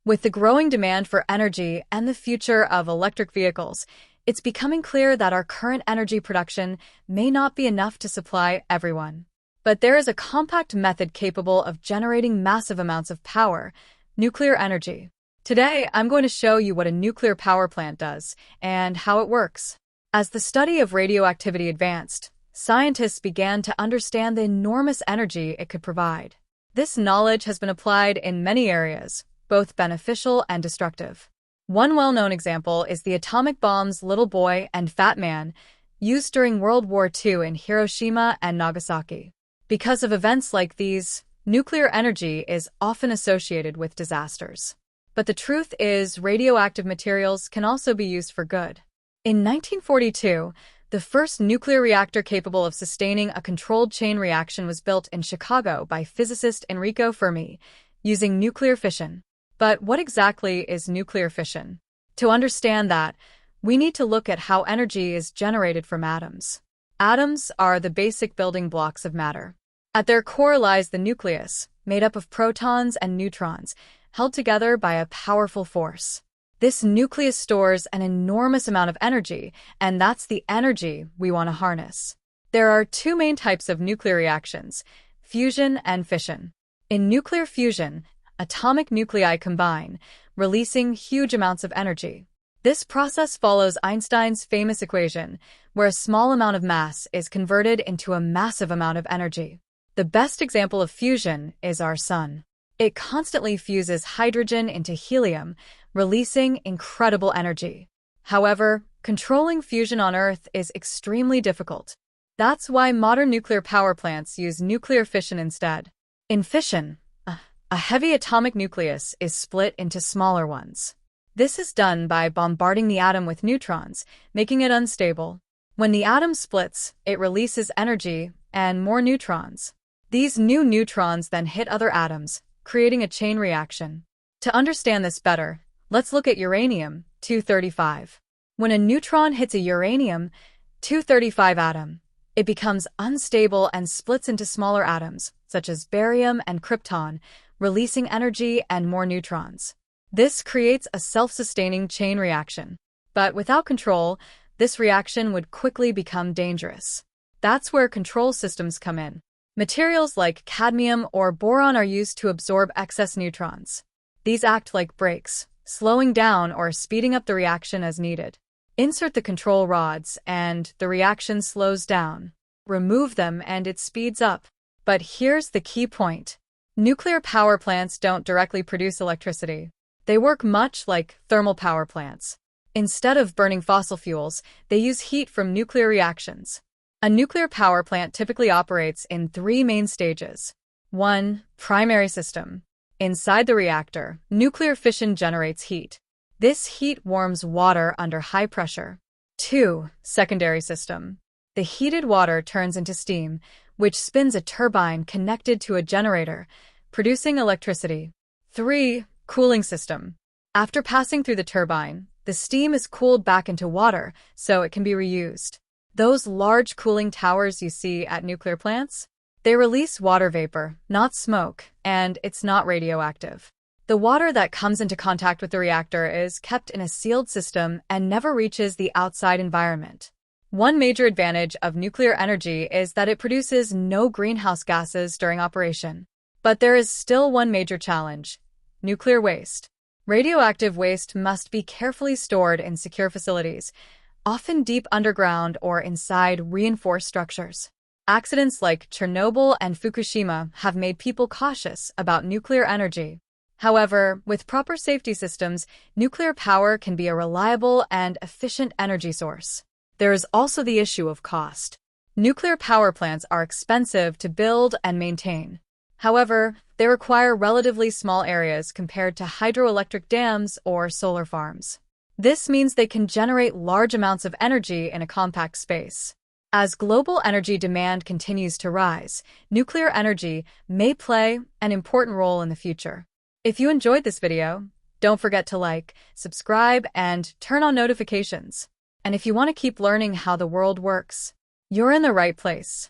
With the growing demand for energy and the future of electric vehicles, it's becoming clear that our current energy production may not be enough to supply everyone. But there is a compact method capable of generating massive amounts of power: nuclear energy. Today, I'm going to show you what a nuclear power plant does and how it works. As the study of radioactivity advanced, scientists began to understand the enormous energy it could provide. This knowledge has been applied in many areas, both beneficial and destructive. One well-known example is the atomic bombs Little Boy and Fat Man, used during World War II in Hiroshima and Nagasaki. Because of events like these, nuclear energy is often associated with disasters. But the truth is, radioactive materials can also be used for good. In 1942, the first nuclear reactor capable of sustaining a controlled chain reaction was built in Chicago by physicist Enrico Fermi, using nuclear fission. But what exactly is nuclear fission? To understand that, we need to look at how energy is generated from atoms. Atoms are the basic building blocks of matter. At their core lies the nucleus, made up of protons and neutrons, held together by a powerful force. This nucleus stores an enormous amount of energy, and that's the energy we want to harness. There are two main types of nuclear reactions: fusion and fission. In nuclear fusion, atomic nuclei combine, releasing huge amounts of energy. This process follows Einstein's famous equation, where a small amount of mass is converted into a massive amount of energy. The best example of fusion is our Sun. It constantly fuses hydrogen into helium, releasing incredible energy. However, controlling fusion on Earth is extremely difficult. That's why modern nuclear power plants use nuclear fission instead. In fission, a heavy atomic nucleus is split into smaller ones. This is done by bombarding the atom with neutrons, making it unstable. When the atom splits, it releases energy and more neutrons. These new neutrons then hit other atoms, creating a chain reaction. To understand this better, let's look at uranium-235. When a neutron hits a uranium-235 atom, it becomes unstable and splits into smaller atoms, such as barium and krypton, releasing energy and more neutrons. This creates a self-sustaining chain reaction. But without control, this reaction would quickly become dangerous. That's where control systems come in. Materials like cadmium or boron are used to absorb excess neutrons. These act like brakes, slowing down or speeding up the reaction as needed. Insert the control rods and the reaction slows down. Remove them and it speeds up. But here's the key point. Nuclear power plants don't directly produce electricity. They work much like thermal power plants. Instead of burning fossil fuels, they use heat from nuclear reactions. A nuclear power plant typically operates in three main stages. 1. Primary system. Inside the reactor, nuclear fission generates heat. This heat warms water under high pressure. 2. Secondary system. The heated water turns into steam, which spins a turbine connected to a generator, producing electricity. 3. Cooling system. After passing through the turbine, the steam is cooled back into water so it can be reused. Those large cooling towers you see at nuclear plants? They release water vapor, not smoke, and it's not radioactive. The water that comes into contact with the reactor is kept in a sealed system and never reaches the outside environment. One major advantage of nuclear energy is that it produces no greenhouse gases during operation. But there is still one major challenge: nuclear waste. Radioactive waste must be carefully stored in secure facilities, often deep underground or inside reinforced structures. Accidents like Chernobyl and Fukushima have made people cautious about nuclear energy. However, with proper safety systems, nuclear power can be a reliable and efficient energy source. There is also the issue of cost. Nuclear power plants are expensive to build and maintain. However, they require relatively small areas compared to hydroelectric dams or solar farms. This means they can generate large amounts of energy in a compact space. As global energy demand continues to rise, nuclear energy may play an important role in the future. If you enjoyed this video, don't forget to like, subscribe, and turn on notifications. And if you want to keep learning how the world works, you're in the right place.